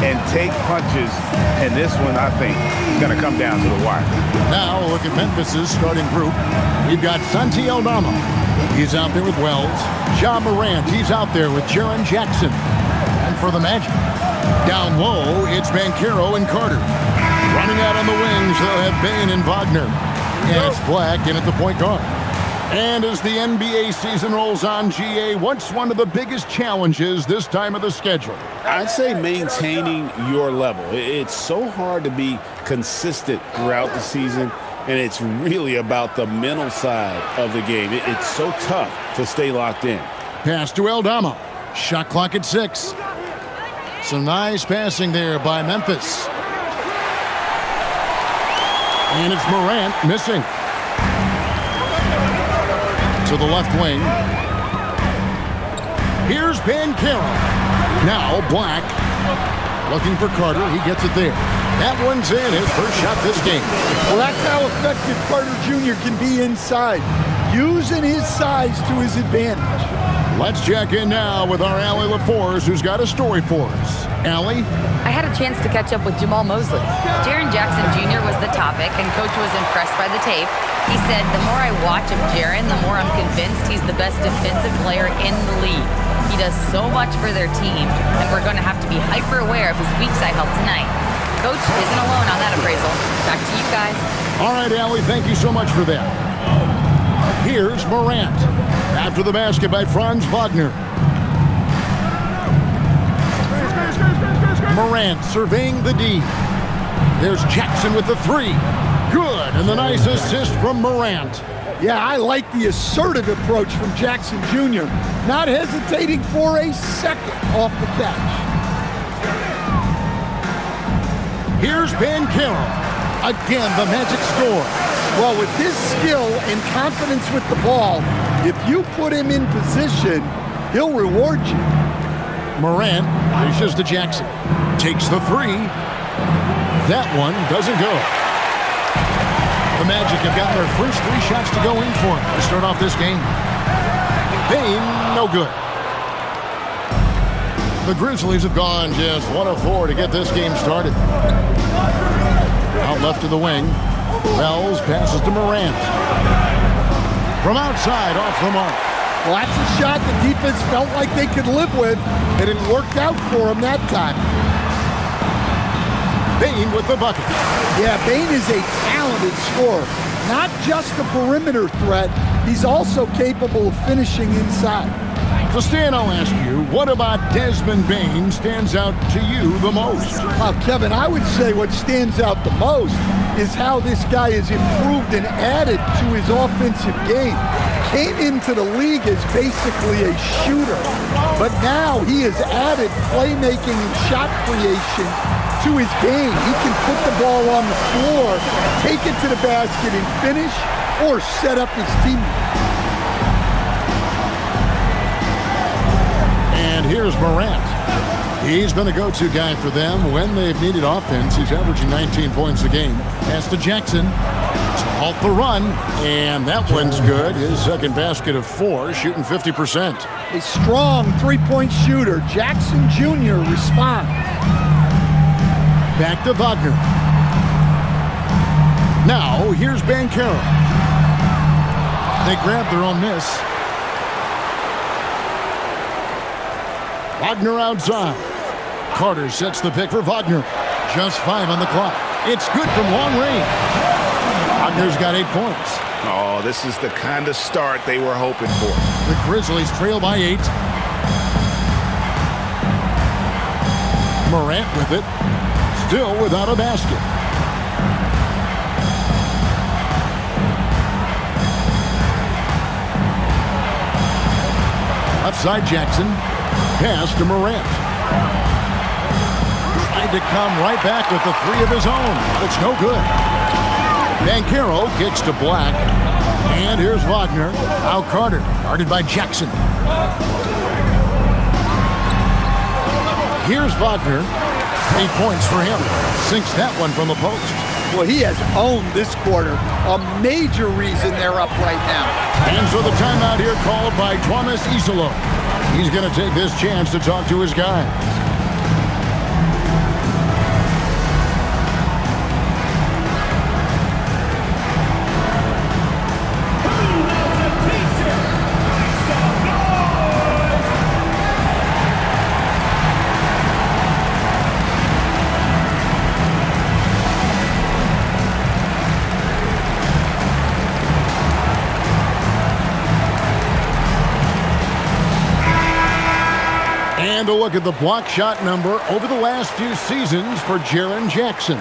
and take punches. And this one, I think, is going to come down to the wire. Now, look at Memphis's starting group. We've got Santi Aldama. He's out there with Wells. Ja Morant, he's out there with Jaren Jackson. And for the Magic, down low, it's Banchero and Carter. Running out on the wings, they'll have Bane and Wagner. And it's Black in at the point guard. And as the NBA season rolls on, GA, what's one of the biggest challenges this time of the schedule? I'd say maintaining your level. It's so hard to be consistent throughout the season, and it's really about the mental side of the game. It's so tough to stay locked in. Pass to Aldama. Shot clock at 6. Some nice passing there by Memphis. And it's Morant missing. To the left wing. Here's Banchero. Now Black. Looking for Carter. He gets it there. That one's in. His first shot this game. Well, that's how effective Carter Jr. can be inside. Using his size to his advantage. Let's check in now with our Allie LaForce, who's got a story for us. Allie? I had a chance to catch up with Jamal Mosley. Jaren Jackson Jr. was the topic, and Coach was impressed by the tape. He said, the more I watch of Jaren, the more I'm convinced he's the best defensive player in the league. He does so much for their team, and we're going to have to be hyper-aware of his weak side help tonight. Coach isn't alone on that appraisal. Back to you guys. All right, Allie, thank you so much for that. Here's Morant. After the basket by Franz Wagner. Morant surveying the D. There's Jackson with the 3. Good, and the nice assist from Morant. Yeah, I like the assertive approach from Jackson Jr. Not hesitating for a second off the catch. Here's Banchero. Again, the Magic score. Well, with his skill and confidence with the ball, if you put him in position, he'll reward you. Morant dishes to Jackson. Takes the 3. That one doesn't go. The Magic have gotten their first 3 shots to go in for him to start off this game. Bane, no good. The Grizzlies have gone just 1 of 4 to get this game started. Out left to the wing. Wells passes to Morant. From outside, off the mark. Well, that's a shot the defense felt like they could live with, and it worked out for them that time. Bane with the bucket. Yeah, Bane is a talented scorer. Not just a perimeter threat, he's also capable of finishing inside. So, Stan, I'll ask you, what about Desmond Bane stands out to you the most? Kevin, I would say what stands out the most is how this guy has improved and added to his offensive game. Came into the league as basically a shooter, but now he has added playmaking and shot creation to his game. He can put the ball on the floor, take it to the basket and finish, or set up his teammate. And here's Morant. He's been a go-to guy for them when they've needed offense. He's averaging 19 points a game. Pass to Jackson to halt the run, and that one's good. His second basket of 4, shooting 50%. A strong three-point shooter. Jackson Jr. responds. Back to Wagner. Now, here's Banchero. They grab their own miss. Wagner outside. Carter sets the pick for Wagner. Just 5 on the clock. It's good from long range. Wagner's got 8 points. Oh, this is the kind of start they were hoping for. The Grizzlies trail by 8. Morant with it. Still without a basket. Left side Jackson. Pass to Morant. Tried to come right back with the 3 of his own. It's no good. Banchero kicks to Black. And here's Wagner. Now Carter, guarded by Jackson. Here's Wagner. 8 points for him. Sinks that one from the post. Well, he has owned this quarter. A major reason they're up right now. And so the timeout here called by Thomas Isolo. He's going to take this chance to talk to his guys. look at the block shot number over the last few seasons for Jaren Jackson.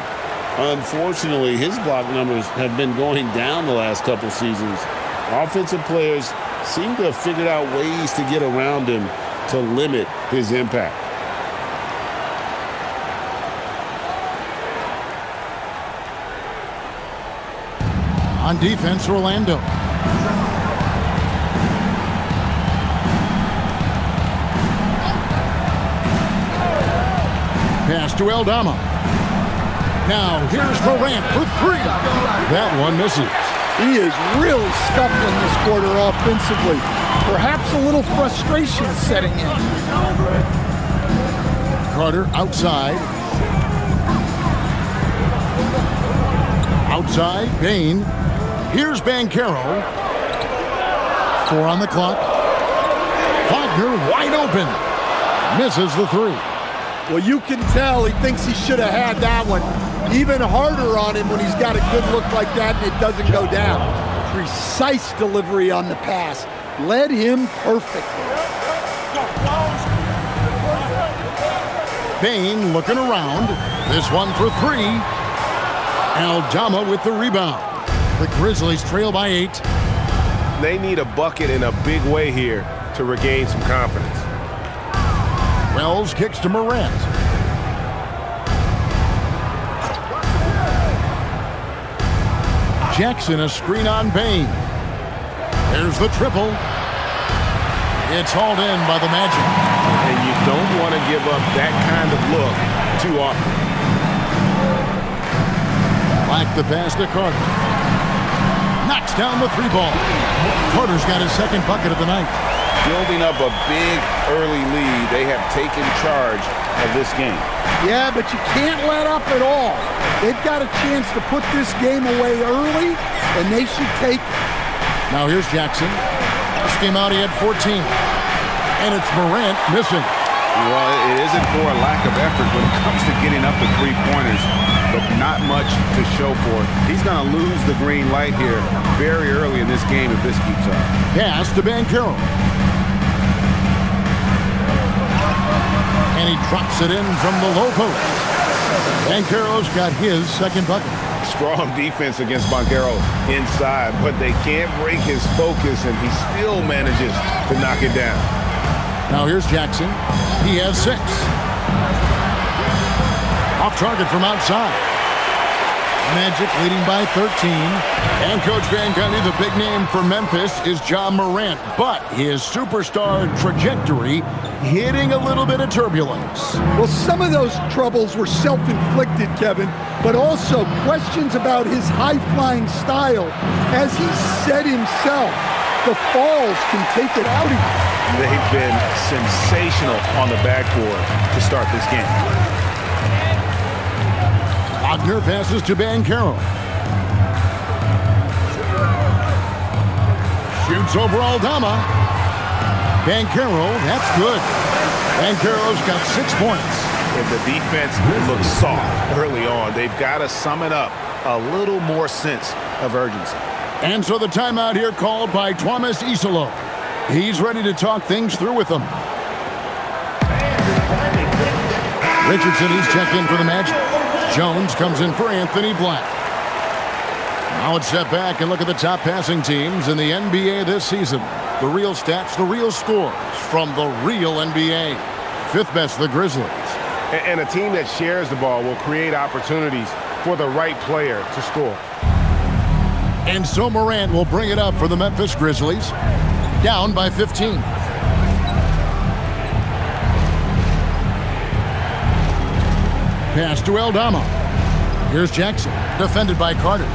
Unfortunately, his block numbers have been going down the last couple seasons. Offensive players seem to have figured out ways to get around him to limit his impact. On defense, Orlando. Pass to Aldama. Now here's Morant for three. That one misses. He is really scuffling this quarter offensively. Perhaps a little frustration setting in. Carter outside. Outside, Bain. Here's Banchero. 4 on the clock. Wagner wide open. Misses the three. Well, you can tell he thinks he should have had that one. Even harder on him when he's got a good look like that and it doesn't go down. Precise delivery on the pass. Led him perfectly. Bain looking around. This one for three. Aldama with the rebound. The Grizzlies trail by 8. They need a bucket in a big way here to regain some confidence. Wells kicks to Morant. Jackson a screen on Bain. There's the triple. It's hauled in by the Magic. And you don't want to give up that kind of look too often. Like the pass to Carter. Knocks down the three ball. Carter's got his second bucket of the night. Building up a big early lead, they have taken charge of this game. Yeah, but you can't let up at all. They've got a chance to put this game away early, and they should take it. Now here's Jackson. This game out, he had 14. And it's Morant missing. Well, it isn't for a lack of effort when it comes to getting up the three-pointers, but not much to show for it. He's going to lose the green light here very early in this game if this keeps up. Pass to Banchero. And he drops it in from the low post. Banchero's got his second bucket. Strong defense against Banchero inside, but they can't break his focus, and he still manages to knock it down. Now here's Jackson. He has 6. Off target from outside. Magic leading by 13. And Coach Van Gundy, the big name for Memphis is Ja Morant, but his superstar trajectory hitting a little bit of turbulence. Well, some of those troubles were self-inflicted, Kevin, but also questions about his high-flying style. As he said himself, the falls can take it out of you. They've been sensational on the backboard to start this game. Wagner passes to Banchero. Shoots over Aldama. Banchero, that's good. Banchero's got 6 points. If the defense looks soft early on, they've got to sum it up. A little more sense of urgency. And so the timeout here called by Thomas Isolo. He's ready to talk things through with them. Richardson, he's checked in for the Magic. Jones comes in for Anthony Black. Now let's step back and look at the top passing teams in the NBA this season. The real stats, the real scores from the real NBA. 5th best, the Grizzlies. And a team that shares the ball will create opportunities for the right player to score. And so Morant will bring it up for the Memphis Grizzlies. Down by 15. Pass to Aldama. Here's Jackson, defended by Carter.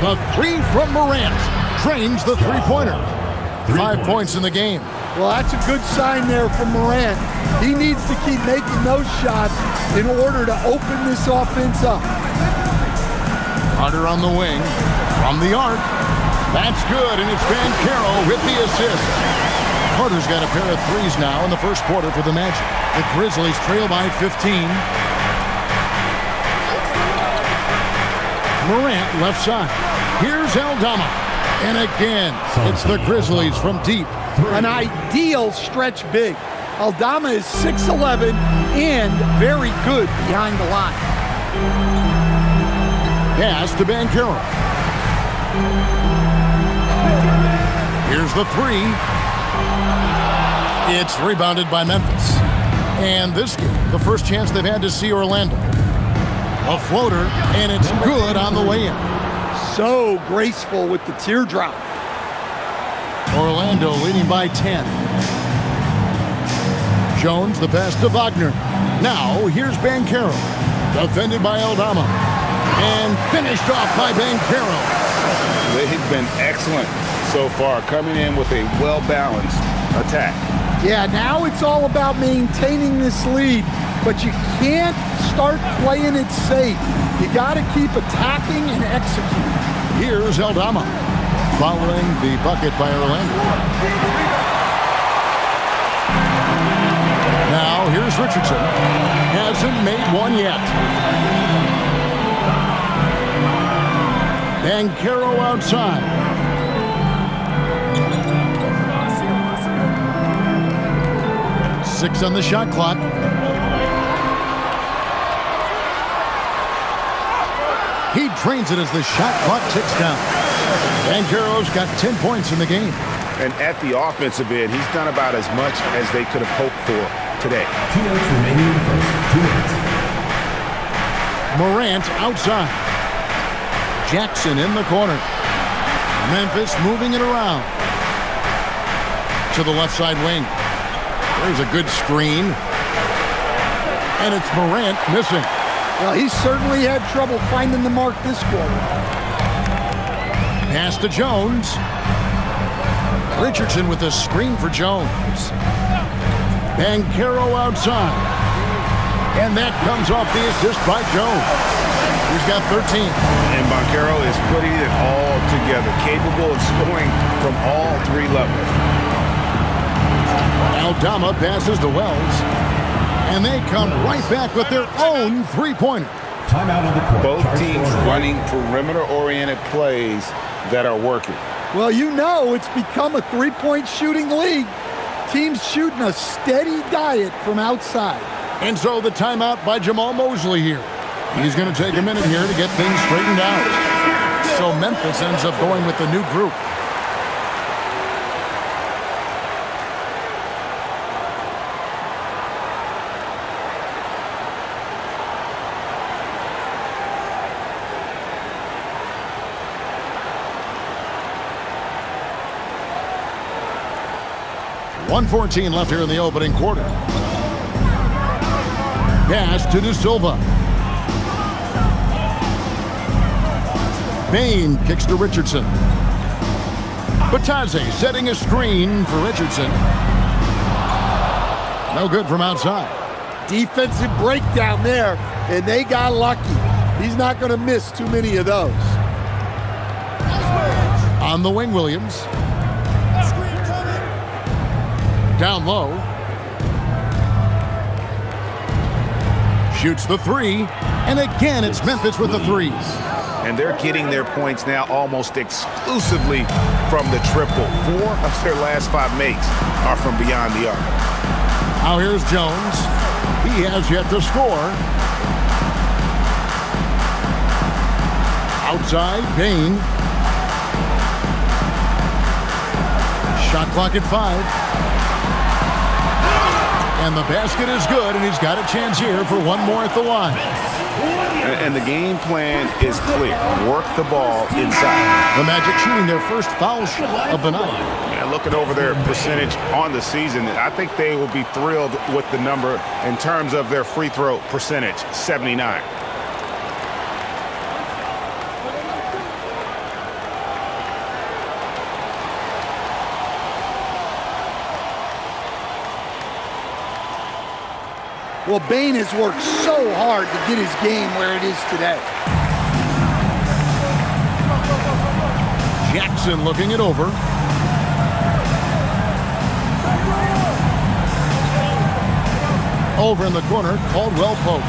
The three from Morant drains the three-pointer. 5 points in the game. Well, that's a good sign there from Morant. He needs to keep making those shots in order to open this offense up. Carter on the wing, from the arc. That's good, and it's Banchero with the assist. Carter's got a pair of threes now in the first quarter for the Magic. The Grizzlies trail by 15. Morant left side. Here's Aldama. And again, it's the Grizzlies from deep. an ideal stretch big. Aldama is 6'11" and very good behind the line. Pass to Banchero. Here's the three. It's rebounded by Memphis. And this game, the first chance they've had to see Orlando. A floater, and it's good on the way in. So graceful with the teardrop. Orlando leading by 10. Jones, the pass to Wagner. Now, here's Banchero. Defended by Aldama. And finished off by Banchero. They've been excellent so far, coming in with a well-balanced attack. Yeah, now it's all about maintaining this lead, but you can't start playing it safe. You got to keep attacking and executing. Here's Aldama, following the bucket by Orlando. Now, here's Richardson. Hasn't made one yet. Banchero outside. Six on the shot clock. He drains it as the shot clock ticks down. Banchero's got 10 points in the game. And at the offensive end, he's done about as much as they could have hoped for today. 2 minutes remaining in the first. 2 minutes. Morant outside. Jackson in the corner. Memphis moving it around. To the left side wing. There's a good screen. And it's Morant missing. Well, he certainly had trouble finding the mark this quarter. Pass to Jones. Richardson with a screen for Jones. Banchero outside. And that comes off the assist by Jones. He's got 13. And Banchero is putting it all together, capable of scoring from all three levels. Aldama passes to Wells. And they come right back with their own three-pointer. Timeout on the court. Both teams running perimeter-oriented plays that are working. Well, you know it's become a three-point shooting league. Teams shooting a steady diet from outside. And so the timeout by Jamal Mosley here. He's going to take a minute here to get things straightened out. So Memphis ends up going with the new group. .114 left here in the opening quarter. Pass to De Silva. Bain kicks to Richardson. Batazzi setting a screen for Richardson. No good from outside. Defensive breakdown there, and they got lucky. He's not going to miss too many of those. On the wing, Williams. Down low. Shoots the three. And again, it's Memphis with the threes. And they're getting their points now almost exclusively from the triple. 4 of their last 5 makes are from beyond the arc. Now here's Jones. He has yet to score. Outside, Bain. Shot clock at 5. And the basket is good, and he's got a chance here for one more at the line. And the game plan is clear. Work the ball inside. The Magic shooting their first foul shot of the night. Yeah, looking over their percentage on the season, I think they will be thrilled with the number in terms of their free throw percentage, 79. Well, Bain has worked so hard to get his game where it is today. Jackson looking it over. Over in the corner, Caldwell Pope.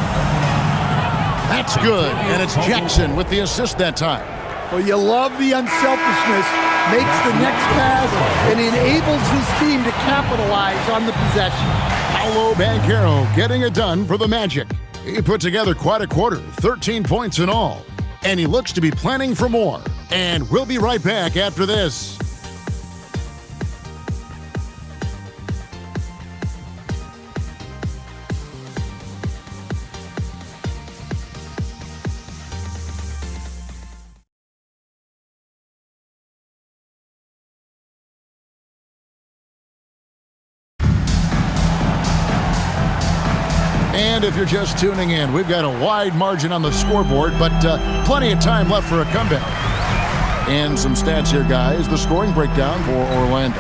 That's good, and it's Jackson with the assist that time. Well, you love the unselfishness. Makes the next pass and enables his team to capitalize on the possession. Paolo Banchero getting it done for the Magic. He put together quite a quarter, 13 points in all. And he looks to be planning for more. And we'll be right back after this. And if you're just tuning in, we've got a wide margin on the scoreboard, but plenty of time left for a comeback. And some stats here, guys. The scoring breakdown for Orlando.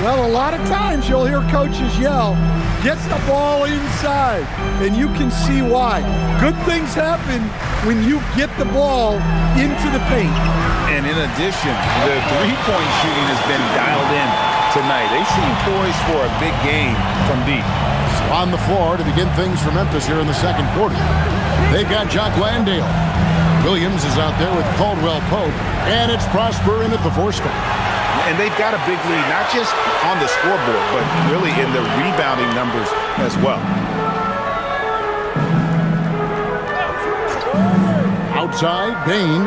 Well, a lot of times you'll hear coaches yell, get the ball inside, and you can see why. Good things happen when you get the ball into the paint. And in addition, the three-point shooting has been dialed in tonight. They seem poised for a big game from deep. On the floor to begin things for Memphis here in the second quarter. They've got Jock Landale. Williams is out there with Caldwell Pope, and it's Prosper in at the 4 spot. And they've got a big lead, not just on the scoreboard, but really in the rebounding numbers as well. Outside, Bain.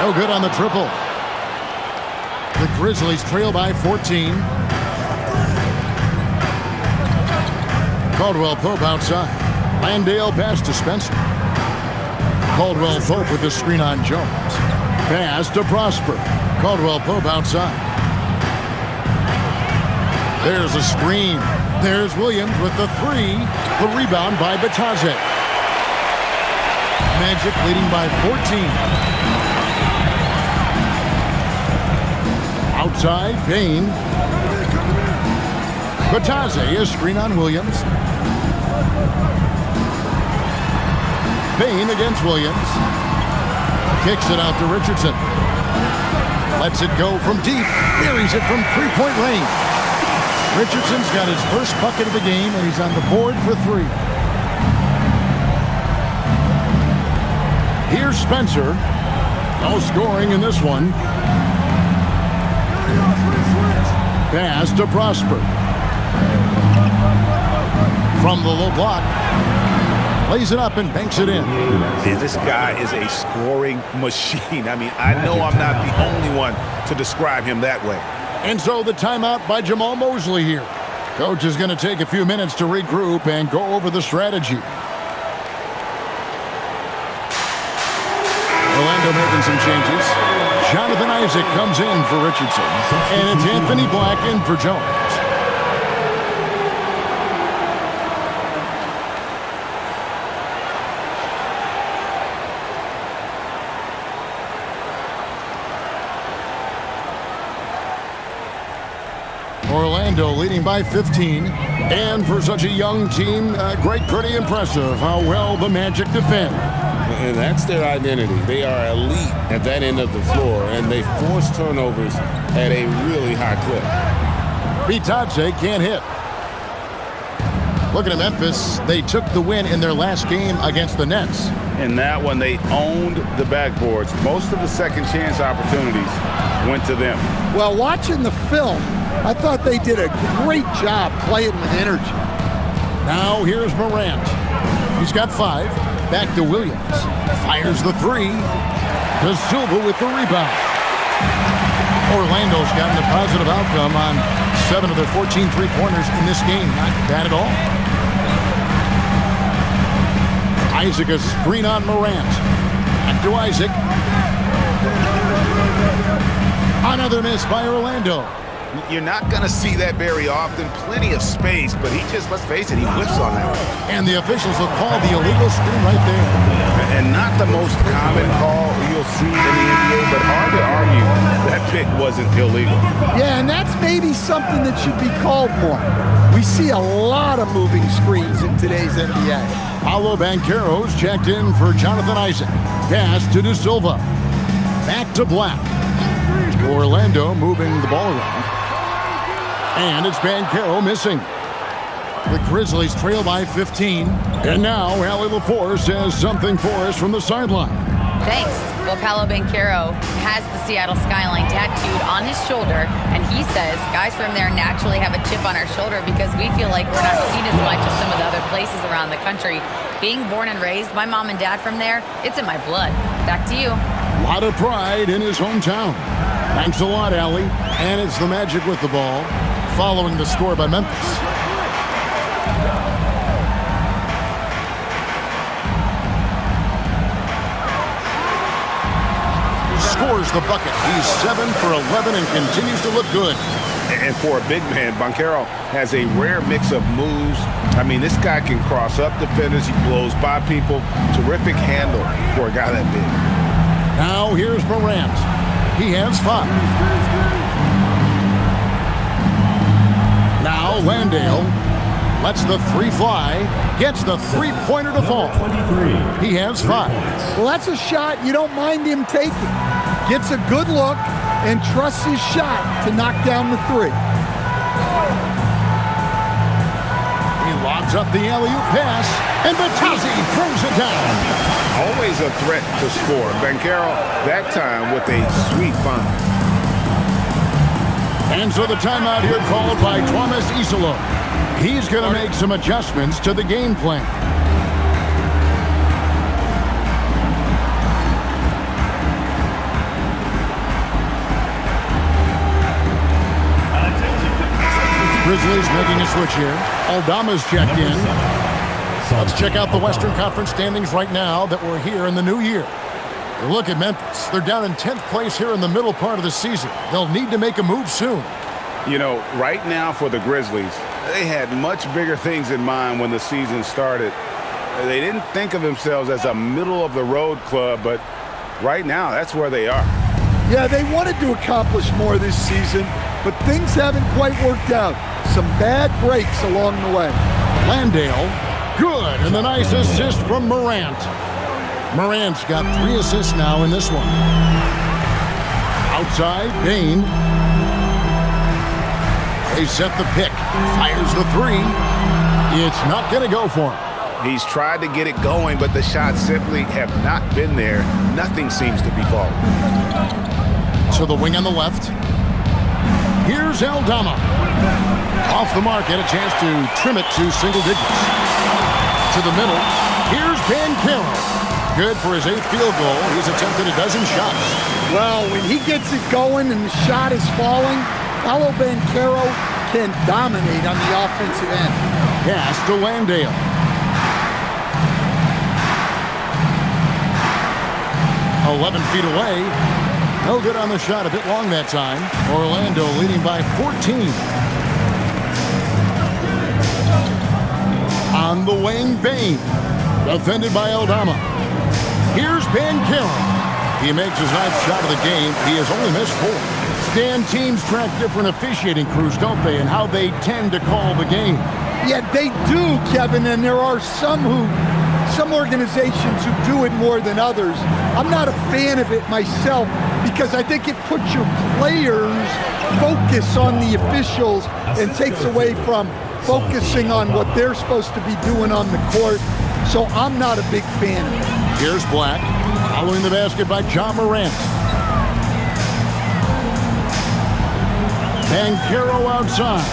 No good on the triple. The Grizzlies trail by 14. Caldwell Pope outside. Landale pass to Spencer. Caldwell Pope with the screen on Jones. Pass to Prosper. Caldwell Pope outside. There's a screen. There's Williams with the 3. The rebound by Batadze. Magic leading by 14. Outside, Bain. Batadze, a screen on Williams. Bain against Williams. Kicks it out to Richardson. Lets it go from deep. Buries it from three-point range. Richardson's got his first bucket of the game, and he's on the board for 3. Here's Spencer. No scoring in this one. Pass to Prosper. From the low block. Lays it up and banks it in. Yeah, this guy is a scoring machine. I mean, I know I'm not the only one to describe him that way. And so the timeout by Jamal Mosley here. Coach is going to take a few minutes to regroup and go over the strategy. Orlando making some changes. Jonathan Isaac comes in for Richardson. And it's Anthony Black in for Jones. Orlando leading by 15. And for such a young team, pretty impressive how well the Magic defend. And that's their identity. They are elite at that end of the floor, and they force turnovers at a really high clip. Batadze can't hit. Looking at Memphis, they took the win in their last game against the Nets. In that one, they owned the backboards. Most of the second chance opportunities went to them. Well, watching the film, I thought they did a great job playing with energy. Now here's Morant. He's got 5. Back to Williams. Fires the 3. To Silva with the rebound. Orlando's gotten a positive outcome on 7 of their 14 three-pointers in this game. Not bad at all. Isaac a screen on Morant. Back to Isaac. Another miss by Orlando. You're not going to see that very often. Plenty of space, but he just, let's face it, he whiffs on that one. And the officials will call the illegal screen right there. And not the most common call you'll see in the NBA, but hard to argue that pick wasn't illegal. Yeah, and that's maybe something that should be called more. We see a lot of moving screens in today's NBA. Paolo Banchero's checked in for Jonathan Isaac. Pass to De Silva. Back to Black. Orlando moving the ball around. And it's Banchero missing. The Grizzlies trail by 15. And now Allie LaForce says something for us from the sideline. Thanks. Well, Paolo Banchero has the Seattle skyline tattooed on his shoulder, and he says guys from there naturally have a chip on our shoulder because we feel like we're not seen as much as some of the other places around the country. Being born and raised, my mom and dad from there, it's in my blood. Back to you. A lot of pride in his hometown. Thanks a lot, Allie. And it's the Magic with the ball, following the score by Memphis. Scores the bucket. He's 7 for 11 and continues to look good. And for a big man, Banchero has a rare mix of moves. I mean, this guy can cross up defenders. He blows by people. Terrific handle for a guy that big. Now here's Morant. He has 5. Now Landale lets the 3 fly. Gets the 3-pointer to fall. He has 5. Well, that's a shot you don't mind him taking. Gets a good look and trusts his shot to knock down the 3. He lobs up the alley-oop pass, and Batazzi throws it down. Always a threat to score. Banchero, that time with a sweet find. And so the timeout here called by Thomas Isolo. He's going to make some adjustments to the game plan. Grizzlies making a switch here. Aldama's checked in. Let's check out the Western Conference standings right now that we're here in the new year. Look at Memphis. They're down in 10th place here in the middle part of the season. They'll need to make a move soon. You know, right now for the Grizzlies, they had much bigger things in mind when the season started. They didn't think of themselves as a middle-of-the-road club, but right now, that's where they are. Yeah, they wanted to accomplish more this season, but things haven't quite worked out. Some bad breaks along the way. Landale, good, and the nice assist from Morant. Morant's got 3 assists now in this one. Outside, Bain. They set the pick. Fires the 3. It's not going to go for him. He's tried to get it going, but the shots simply have not been there. Nothing seems to be falling. To the wing on the left. Here's Aldama. Off the mark, had a chance to trim it to single digits. To the middle. Here's Banchero. Good for his 8th field goal. He's attempted a dozen shots. Well, when he gets it going and the shot is falling, Paolo Banchero can dominate on the offensive end. Pass to Landale. "11 feet away. No good on the shot. A bit long that time. Orlando leading by 14. On the wing, Bain. Defended by Aldama. Here's Banchero. He makes his 9th shot of the game. He has only missed 4. Stan, teams track different officiating crews, don't they, and how they tend to call the game. Yeah, they do, Kevin, and there are some organizations who do it more than others. I'm not a fan of it myself because I think it puts your players' focus on the officials and takes away from focusing on what they're supposed to be doing on the court. So I'm not a big fan of it. Here's Black, following the basket by John Morant. Banchero outside.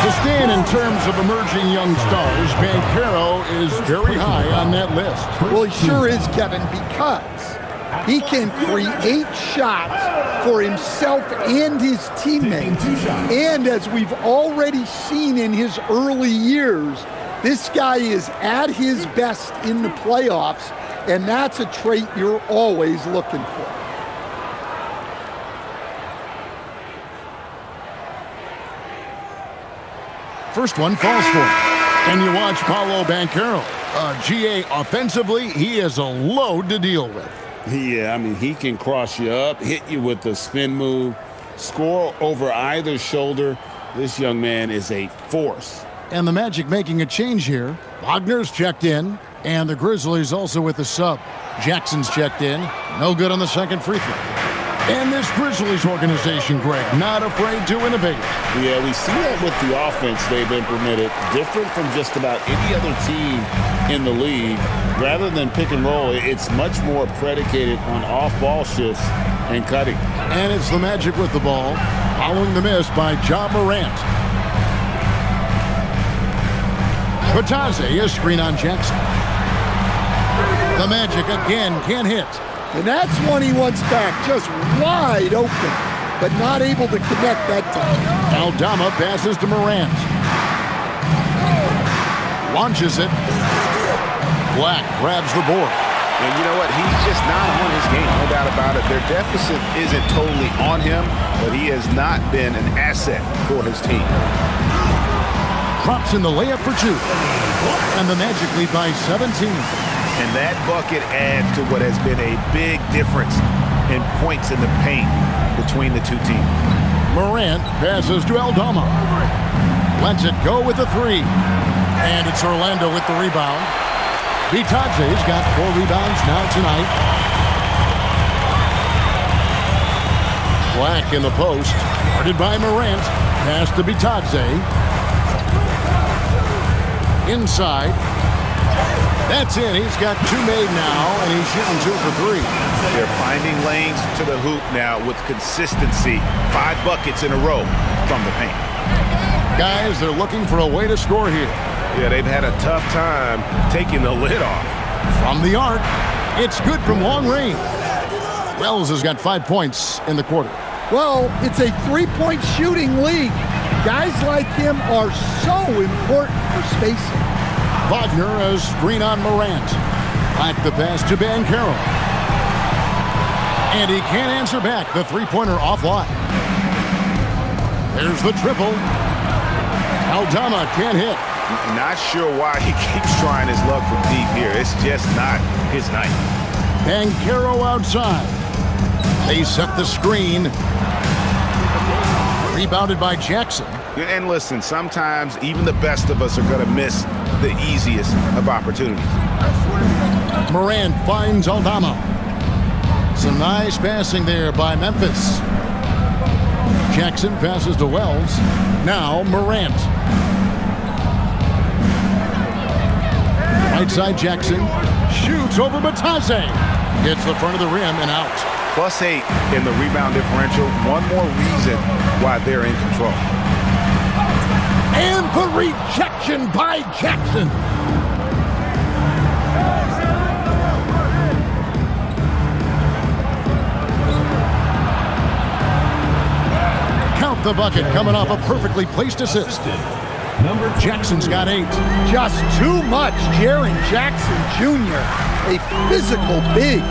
To stand in terms of emerging young stars, Banchero is very high on that list. Well, he sure is, Kevin, because he can create shots for himself and his teammates. And as we've already seen in his early years, this guy is at his best in the playoffs, and that's a trait you're always looking for. First one falls for him. And you watch Paolo Banchero. GA, offensively, he is a load to deal with. Yeah, I mean, he can cross you up, hit you with the spin move, score over either shoulder. This young man is a force. And the Magic making a change here. Wagner's checked in, and the Grizzlies also with the sub. Jackson's checked in. No good on the second free throw. And this Grizzlies organization, Greg, not afraid to innovate. Yeah, we see that with the offense they've implemented, different from just about any other team in the league. Rather than pick and roll, it's much more predicated on off-ball shifts and cutting. And it's the Magic with the ball, following the miss by Ja Morant. Batadze, a screen on Jackson. The Magic again can't hit. And that's one he wants back, just wide open, but not able to connect that time. Aldama passes to Morant. Launches it. Black grabs the board. And you know what? He's just not on his game, no doubt about it. Their deficit isn't totally on him, but he has not been an asset for his team. Drops in the layup for 2. And the Magic lead by 17. And that bucket adds to what has been a big difference in points in the paint between the two teams. Morant passes to Aldama. Lets it go with the 3. And it's Orlando with the rebound. Batadze's got 4 rebounds now tonight. Black in the post. Guarded by Morant. Pass to Batadze. Inside. That's in. He's got 2 made now, and he's shooting 2 for 3. They're finding lanes to the hoop now with consistency. 5 buckets in a row from the paint. Guys, they're looking for a way to score here. Yeah, they've had a tough time taking the lid off. From the arc, it's good from long range. Wells has got 5 points in the quarter. Well, it's a 3-point shooting league. Guys like him are so important for spacing. Wagner, a screen on Morant. Back the pass to Bankero. And he can't answer back. The 3-pointer offline. There's the triple. Aldama can't hit. Not sure why he keeps trying his luck from deep here. It's just not his night. Bankero outside. They set the screen. Rebounded by Jackson. And listen, sometimes even the best of us are going to miss the easiest of opportunities. Morant finds Aldama. Some nice passing there by Memphis. Jackson passes to Wells. Now Morant. Right side Jackson. Shoots over Batadze. Gets the front of the rim and out. +8 in the rebound differential. One more reason why they're in control. And the rejection by Jackson. Count the bucket coming off a perfectly placed assist. Jackson's got 8. Just too much, Jaren Jackson Jr., a physical big.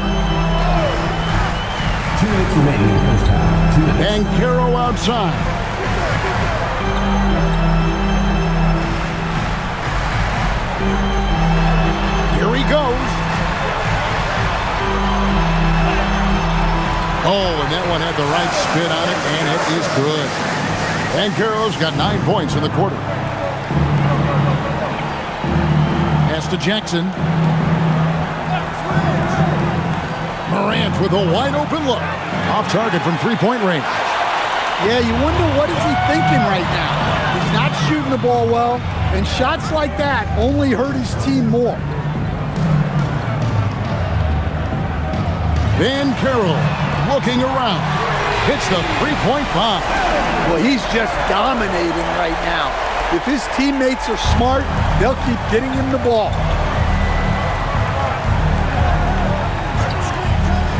2 minutes remaining in the first half. 2 minutes. And Caro outside. Here he goes. Oh, and that one had the right spin on it, and it is good. And Caro's got 9 points in the quarter. Pass to Jackson. Morant with a wide open look. Off target from 3-point range. Yeah, you wonder what is he thinking right now. He's not shooting the ball well, and shots like that only hurt his team more. Van Carroll looking around. Hits the 3-point bomb. Well, he's just dominating right now. If his teammates are smart, they'll keep getting him the ball.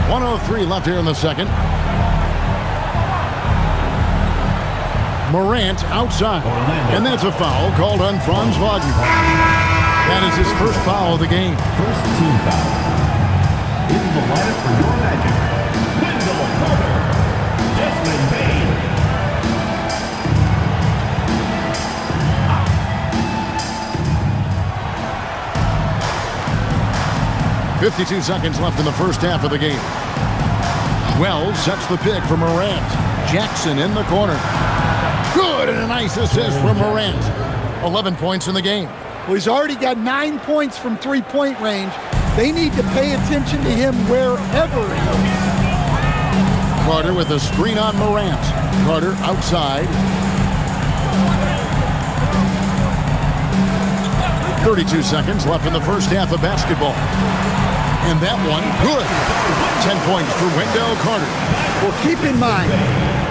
1:03 left here in the second. Morant outside. And that's a foul called on Franz Wagner. That is his first foul of the game. First team foul. In the lineup for your Magic, Wendell Carter, Desmond Bain. 52 seconds left in the first half of the game. Wells sets the pick for Morant. Jackson in the corner. Good, and a nice assist from Morant. 11 points in the game. Well, he's already got 9 points from 3-point range. They need to pay attention to him wherever he is. Carter with a screen on Morant. Carter outside. 32 seconds left in the first half of basketball. And that one, good. 10 points for Wendell Carter. Well, keep in mind,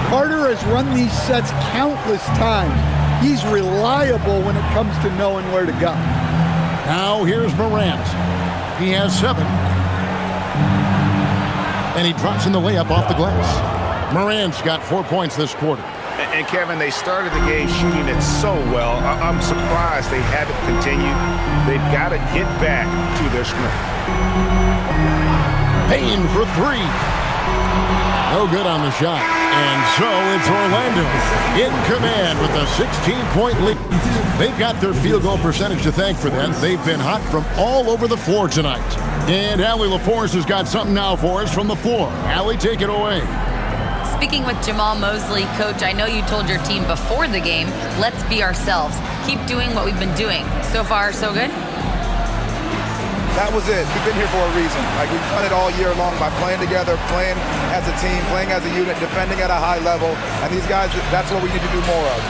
Carter has run these sets countless times. He's reliable when it comes to knowing where to go. Now here's Morant. He has 7. And he drops in the layup off the glass. Morant's got 4 points this quarter. And Kevin, they started the game shooting it so well. I'm surprised they haven't continued. They've got to get back to their strength. Payne for 3. No good on the shot. And so it's Orlando in command with a 16-point lead. They've got their field goal percentage to thank for that. They've been hot from all over the floor tonight. And Allie LaForce has got something now for us from the floor. Allie, take it away. Speaking with Jamal Mosley, Coach, I know you told your team before the game, let's be ourselves. Keep doing what we've been doing. So far, so good? That was it. We've been here for a reason. Like, we've done it all year long by playing together, playing as a team, playing as a unit, defending at a high level. And these guys, that's what we need to do more of.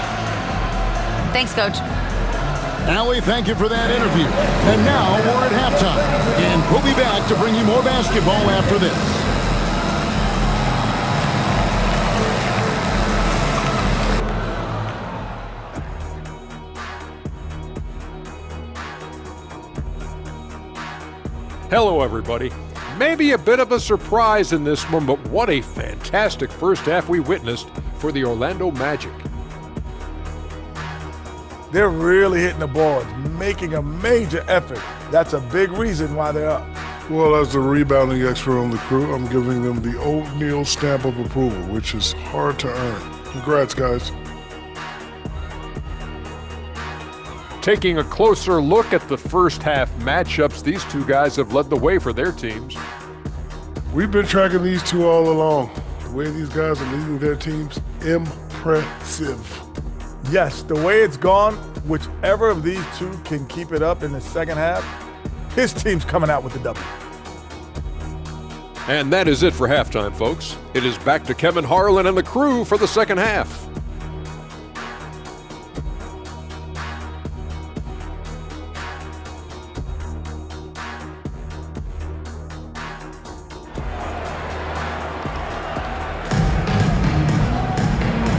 Thanks, Coach. Allie, thank you for that interview. And now we're at halftime. And we'll be back to bring you more basketball after this. Hello, everybody. Maybe a bit of a surprise in this one, but what a fantastic first half we witnessed for the Orlando Magic. They're really hitting the boards, making a major effort. That's a big reason why they're up. Well, as the rebounding expert on the crew, I'm giving them the O'Neal stamp of approval, which is hard to earn. Congrats, guys. Taking a closer look at the first half matchups, these two guys have led the way for their teams. We've been tracking these two all along. The way these guys are leading their teams, impressive. Yes, the way it's gone, whichever of these two can keep it up in the second half, his team's coming out with the W. And that is it for halftime, folks. It is back to Kevin Harlan and the crew for the second half.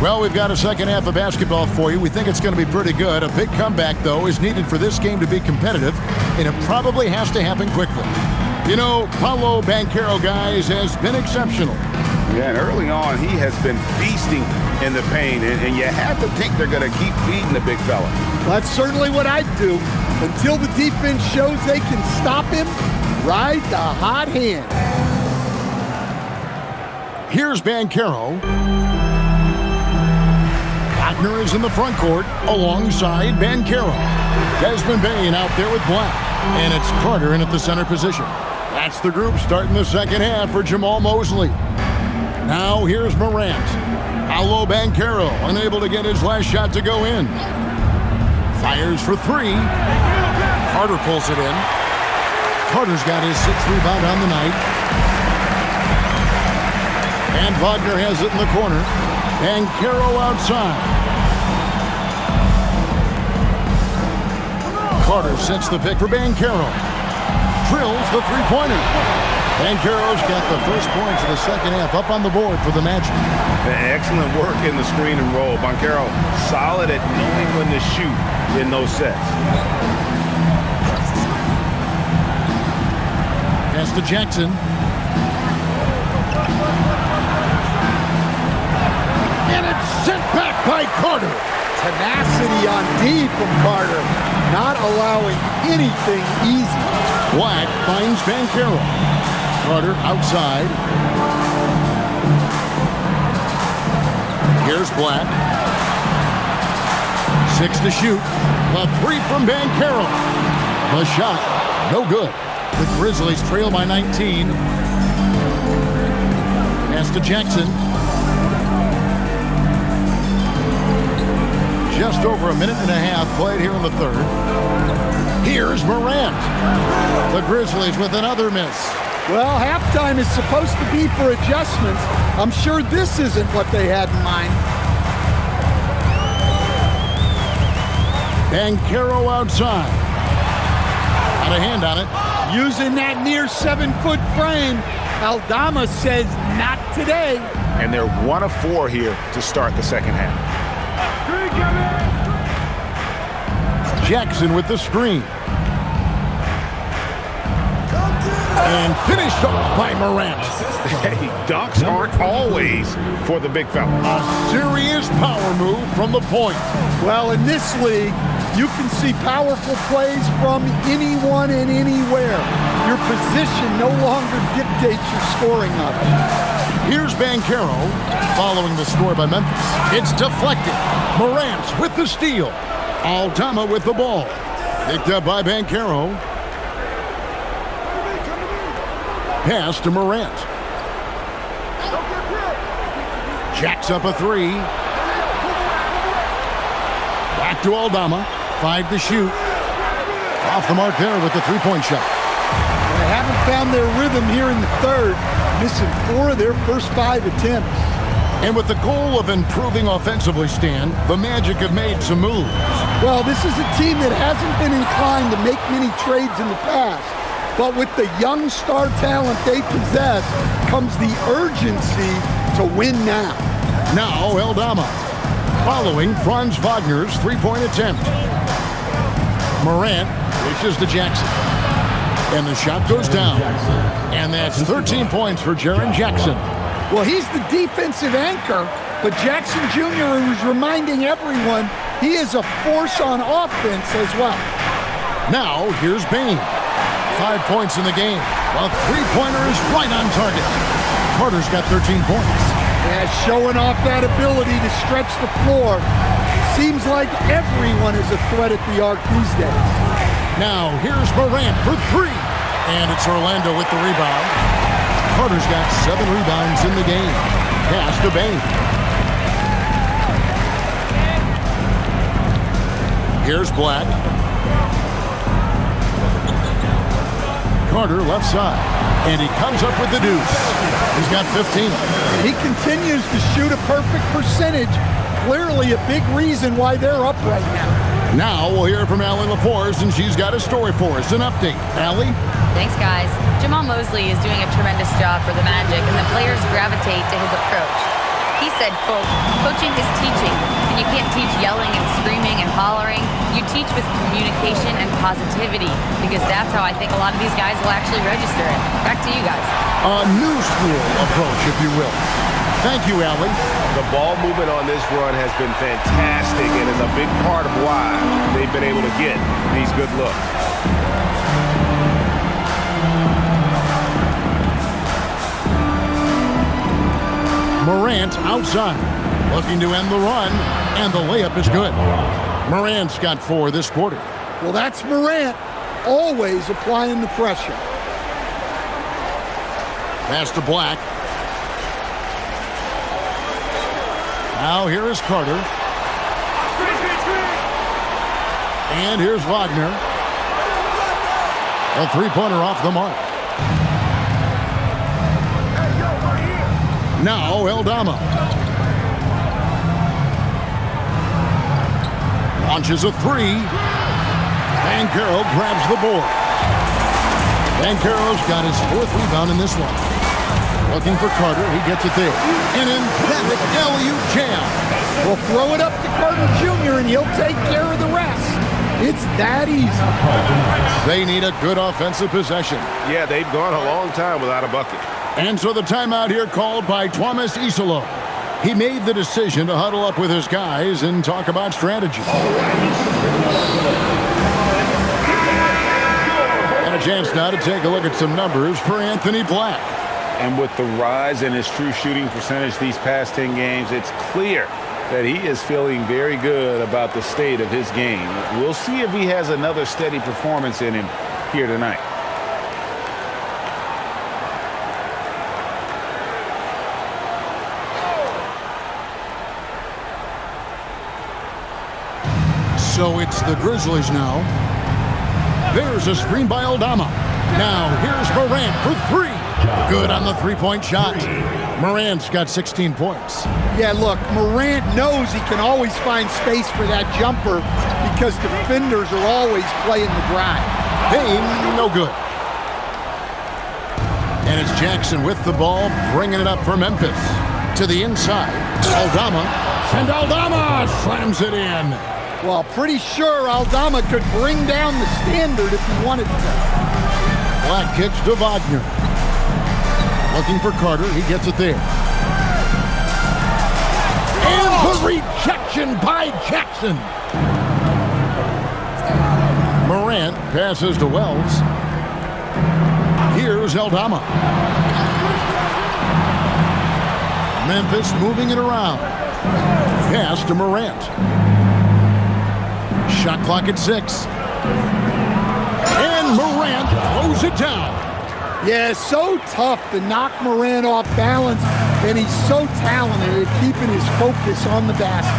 Well, we've got a second half of basketball for you. We think it's going to be pretty good. A big comeback, though, is needed for this game to be competitive, and it probably has to happen quickly. You know, Paolo Banchero, guys, has been exceptional. Yeah, and early on, he has been feasting in the paint, and you have to think they're going to keep feeding the big fella. That's certainly what I'd do. Until the defense shows they can stop him, ride the hot hand. Here's Banchero. Wagner is in the front court alongside Banchero. Desmond Bain out there with Black. And it's Carter in at the center position. That's the group starting the second half for Jamal Mosley. Now here's Morant. Paolo Banchero unable to get his last shot to go in. Fires for 3. Carter pulls it in. Carter's got his 6th rebound on the night. And Wagner has it in the corner. Banchero outside. Carter sets the pick for Banchero. Drills the three-pointer. Banchero's got the first points of the second half up on the board for the Magic. Excellent work in the screen and roll. Banchero solid at knowing when to shoot in those sets. Pass to Jackson. And it's sent back by Carter. Tenacity on D from Carter, not allowing anything easy. Black finds Banchero. Carter outside. Here's Black. 6 to shoot. A 3 from Banchero. The shot, no good. The Grizzlies trail by 19. Pass to Jackson. Just over a minute and a half played here in the third. Here's Morant. The Grizzlies with another miss. Well, halftime is supposed to be for adjustments. I'm sure this isn't what they had in mind. Banchero outside. Got a hand on it. Using that near 7-foot frame, Aldama says not today. And they're 1 of 4 here to start the second half. Jackson with the screen. And finished off by Morant. Hey, dunks aren't always for the big fella. A serious power move from the point. Well, in this league, you can see powerful plays from anyone and anywhere. Your position no longer dictates your scoring option. Here's Banchero following the score by Memphis. It's deflected. Morant with the steal. Aldama with the ball. Picked up by Banchero. Pass to Morant. Jacks up a 3. Back to Aldama. 5 to shoot. Off the mark there with the three-point shot. They haven't found their rhythm here in the third, missing 4 of their first 5 attempts. And with the goal of improving offensively, Stan, the Magic have made some moves. Well, this is a team that hasn't been inclined to make many trades in the past. But with the young star talent they possess comes the urgency to win now. Now Aldama following Franz Wagner's three-point attempt. Morant wishes to Jackson. And the shot goes down. And that's 13 points for Jaren Jackson. Well, he's the defensive anchor, but Jackson Jr. is reminding everyone he is a force on offense as well. Now here's Bain. 5 points in the game. A three-pointer is right on target. Carter's got 13 points. Yeah, showing off that ability to stretch the floor. Seems like everyone is a threat at the arc these days. Now here's Morant for 3. And it's Orlando with the rebound. Carter's got 7 rebounds in the game. Pass to Bain. Here's Black. Carter left side. And he comes up with the deuce. He's got 15. He continues to shoot a perfect percentage. Clearly a big reason why they're up right now. Now we'll hear from Allie LaForce, and she's got a story for us. An update. Allie? Thanks, guys. Jamal Mosley is doing a tremendous job for the Magic, and the players gravitate to his approach. He said, quote, "Coaching is teaching, and you can't teach yelling and screaming and hollering. You teach with communication and positivity, because that's how I think a lot of these guys will actually register it." Back to you guys. A new school approach, if you will. Thank you, Allie. The ball movement on this run has been fantastic and is a big part of why they've been able to get these good looks. Morant outside, looking to end the run, and the layup is good. Morant's got 4 this quarter. Well, that's Morant, always applying the pressure. Pass to Black. Now here is Carter. And here's Wagner. A three-pointer off the mark. Now Aldama. Launches a 3. Banchero grabs the board. Banchero's got his 4th rebound in this one. Looking for Carter. He gets it there. An emphatic alley-oop jam. Well, throw it up to Carter Jr. and he'll take care of the rest. It's that easy. They need a good offensive possession. Yeah, they've gone a long time without a bucket. And so the timeout here called by Thomas Isolo. He made the decision to huddle up with his guys and talk about strategy. And a chance now to take a look at some numbers for Anthony Black. And with the rise in his true shooting percentage these past 10 games, it's clear that he is feeling very good about the state of his game. We'll see if he has another steady performance in him here tonight. So it's the Grizzlies now. There's a screen by Aldama. Now, here's Morant for three. Good on the three-point shot. Morant's got 16 points. Yeah, look, Morant knows he can always find space for that jumper because defenders are always playing the grind. Payne, no good. And it's Jackson with the ball, bringing it up for Memphis. To the inside, Aldama. And Aldama slams it in. Well, pretty sure Aldama could bring down the standard if he wanted to. Black kicks to Wagner. Looking for Carter. He gets it there. And the rejection by Jackson. Morant passes to Wells. Here's Aldama. Memphis moving it around. Pass to Morant. Shot clock at 6. And Morant throws it down. Yeah, so tough to knock Morant off balance, and he's so talented at keeping his focus on the basket.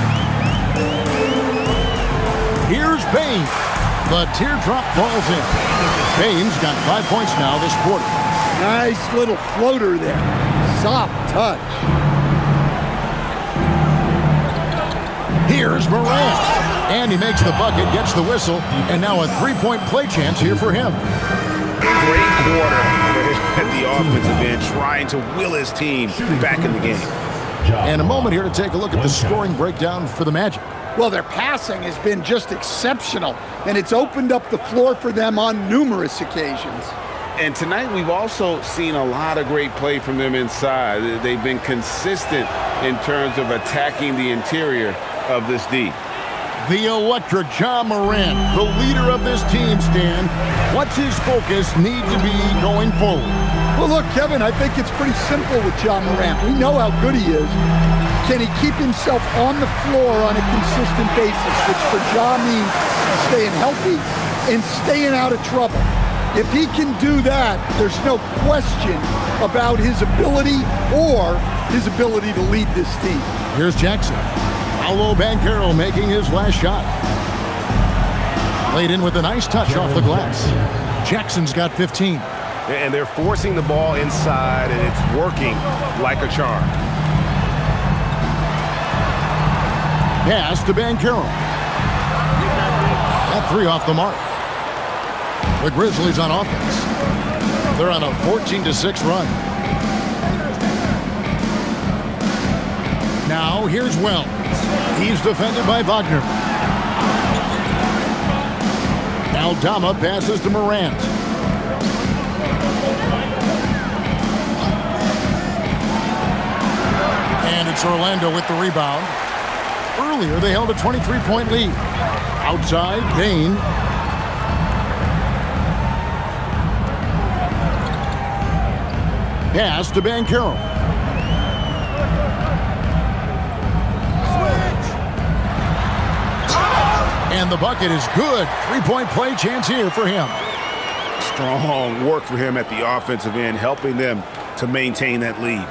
Here's Payne. The teardrop falls in. Payne's got 5 points now this quarter. Nice little floater there. Soft touch. Here's Morant. And he makes the bucket, gets the whistle, and now a three-point play chance here for him. Great quarter at the offensive end, trying to will his team back in the game. And a moment here to take a look at the scoring breakdown for the Magic. Well, their passing has been just exceptional, and it's opened up the floor for them on numerous occasions. And tonight we've also seen a lot of great play from them inside. They've been consistent in terms of attacking the interior of this D. The electric Ja Morant, the leader of this team, Stan. What's his focus need to be going forward? Well, look, Kevin, I think it's pretty simple with Ja Morant. We know how good he is. Can he keep himself on the floor on a consistent basis, which for Ja means staying healthy and staying out of trouble. If he can do that, there's no question about his ability or his ability to lead this team. Here's Jackson. Paolo Banchero making his last shot. Played in with a nice touch off the glass. Jackson's got 15. And they're forcing the ball inside, and it's working like a charm. Pass to Banchero. That three off the mark. The Grizzlies on offense. They're on a 14-6 run. Now here's Wells. He's defended by Wagner. Aldama passes to Morant. And it's Orlando with the rebound. Earlier, they held a 23-point lead. Outside, Payne. Pass to Banchero. And the bucket is good. Three-point play chance here for him. Strong work for him at the offensive end, helping them to maintain that lead.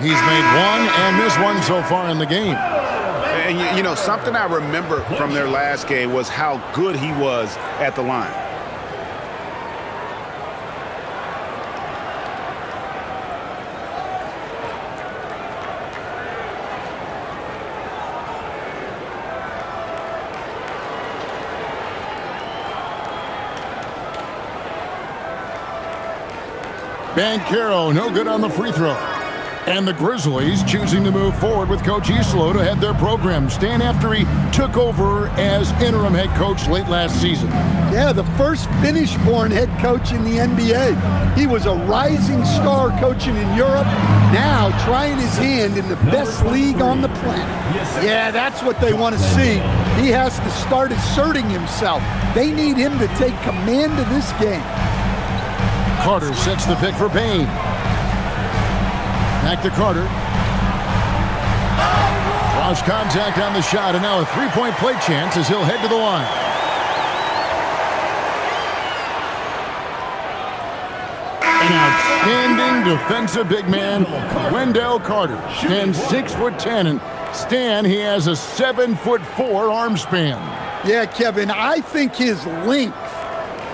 He's made one and missed one so far in the game. And you know, something I remember from their last game was how good he was at the line. Banchero, no good on the free throw. And the Grizzlies choosing to move forward with Coach Islo to head their program. Stan, after he took over as interim head coach late last season. Yeah, the first Finnish-born head coach in the NBA. He was a rising star coaching in Europe, now trying his hand in the best league on the planet. Yeah, that's what they want to see. He has to start asserting himself. They need him to take command of this game. Carter sets the pick for Payne. Back to Carter. Lost contact on the shot, and now a three-point play chance as he'll head to the line. An outstanding defensive big man, Wendell Carter, stands 6'10", and Stan, he has a 7'4" arm span. Yeah, Kevin, I think his length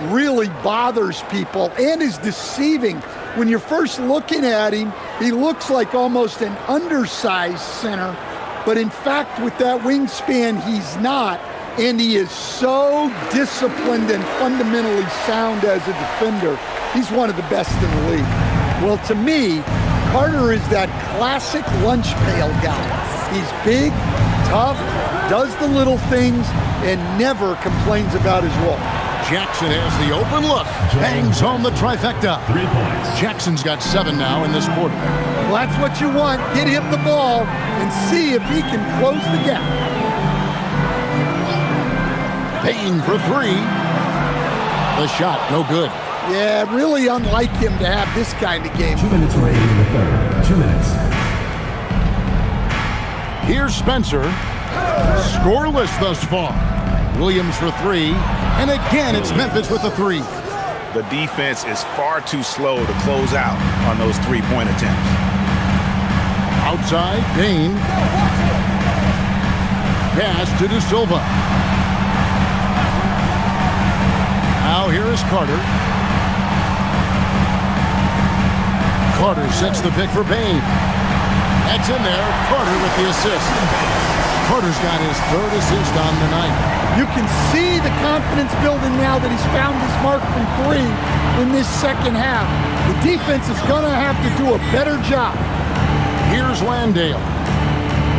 really bothers people and is deceiving. When you're first looking at him, he looks like almost an undersized center, but in fact, with that wingspan, he's not. And he is so disciplined and fundamentally sound as a defender. He's one of the best in the league. Well, to me, Carter is that classic lunch pail guy. He's big, tough, does the little things, and never complains about his role. Jackson has the open look, bangs home the trifecta. 3 points. Jackson's got 7 now in this quarter. Well, that's what you want. Get him the ball and see if he can close the gap. Payne for 3. The shot, no good. Yeah, really unlike him to have this kind of game. 2 minutes remaining in the third. 2 minutes. Here's Spencer. Scoreless thus far. Williams for 3. And again, it's Memphis with the 3. The defense is far too slow to close out on those three-point attempts. Outside, Dane. Pass to De Silva. Now here is Carter. Carter sets the pick for Payne. That's in there. Carter with the assist. Carter's got his 3rd assist on the night. You can see the confidence building now that he's found his mark from 3 in this second half. The defense is going to have to do a better job. Here's Landale.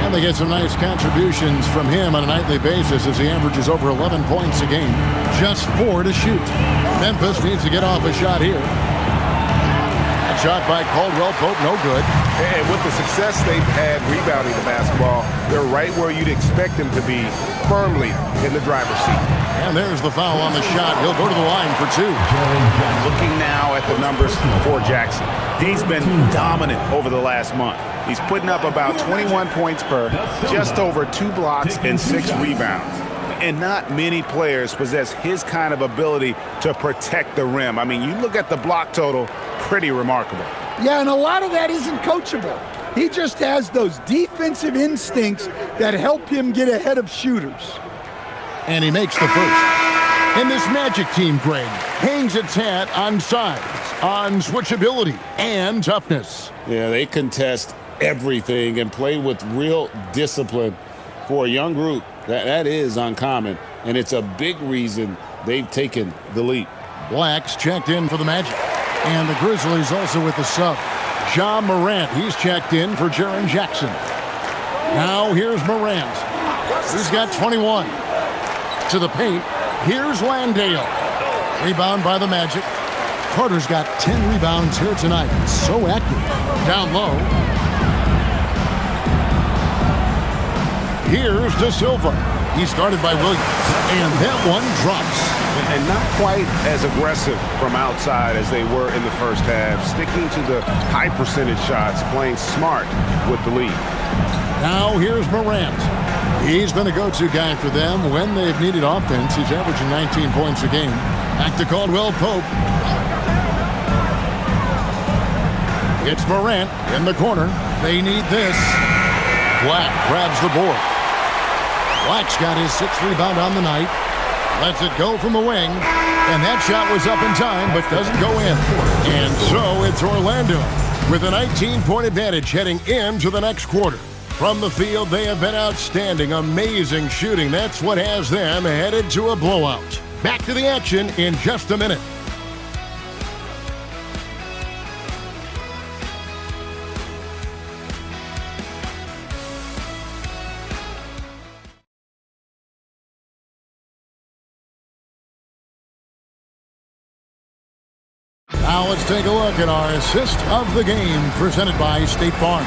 And they get some nice contributions from him on a nightly basis as he averages over 11 points a game. Just 4 to shoot. Memphis needs to get off a shot here. That shot by Caldwell Pope, no good. And with the success they've had rebounding the basketball, they're right where you'd expect them to be, firmly in the driver's seat. And there's the foul on the shot. He'll go to the line for 2. Looking now at the numbers for Jackson. He's been dominant over the last month. He's putting up about 21 points per, just over 2 blocks and 6 rebounds. And not many players possess his kind of ability to protect the rim. I mean, you look at the block total, pretty remarkable. Yeah, and a lot of that isn't coachable. He just has those defensive instincts that help him get ahead of shooters. And he makes the first. And this Magic team, Greg, hangs its hat on size, on switchability, and toughness. Yeah, they contest everything and play with real discipline. For a young group, that is uncommon, and it's a big reason they've taken the lead. Black's checked in for the Magic. And the Grizzlies also with the sub. Ja Morant, he's checked in for Jaren Jackson. Now here's Morant. He's got 21. To the paint, here's Landale. Rebound by the Magic. Carter's got 10 rebounds here tonight. So active. Down low. Here's De Silva. He's guarded by Williams. And that one drops. And not quite as aggressive from outside as they were in the first half. Sticking to the high percentage shots, playing smart with the lead. Now here's Morant. He's been a go-to guy for them when they've needed offense. He's averaging 19 points a game. Back to Caldwell Pope. It's Morant in the corner. They need this. Black grabs the board. Black's got his 6th rebound on the night. Lets it go from the wing. And that shot was up in time, but doesn't go in. And so it's Orlando with a 19-point advantage heading into the next quarter. From the field, they have been outstanding, amazing shooting. That's what has them headed to a blowout. Back to the action in just a minute. Now let's take a look at our assist of the game presented by State Farm.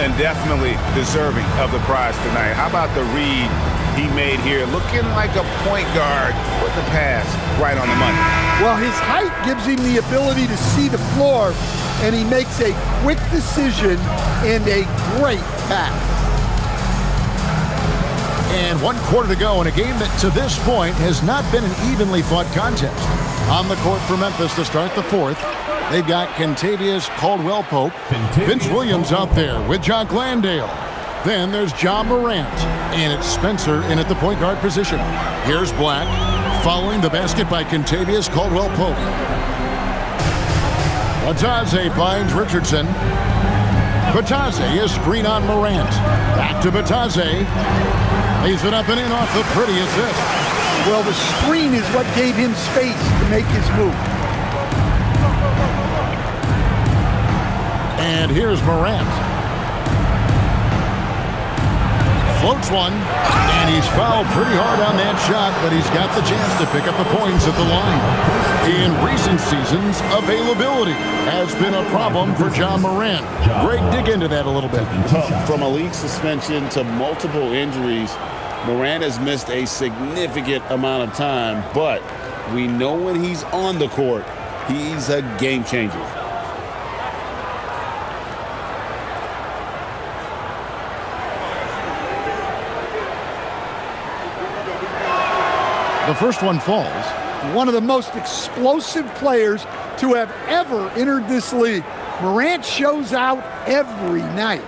And definitely deserving of the prize tonight. How about the read he made here? Looking like a point guard with the pass right on the money. Well, his height gives him the ability to see the floor, and he makes a quick decision and a great pass. And 1 quarter to go in a game that to this point has not been an evenly fought contest. On the court for Memphis to start the 4th. They've got Kentavious Caldwell-Pope, Vince Williams out there with Jock Landale. Then there's Ja Morant, and it's Spencer in at the point guard position. Here's Black, Following the basket by Kentavious Caldwell-Pope. Batadze finds Richardson. Batadze is screen on Morant. Back to Batadze. Lays it up and in off the pretty assist. Well, the screen is what gave him space to make his move. And here's Morant. Floats one, and he's fouled pretty hard on that shot, but he's got the chance to pick up the points at the line. In recent seasons, availability has been a problem for John Morant. Greg, dig into that a little bit. From a league suspension to multiple injuries, Morant has missed a significant amount of time, but we know when he's on the court, he's a game changer. The first one falls. One of the most explosive players to have ever entered this league. Morant shows out every night.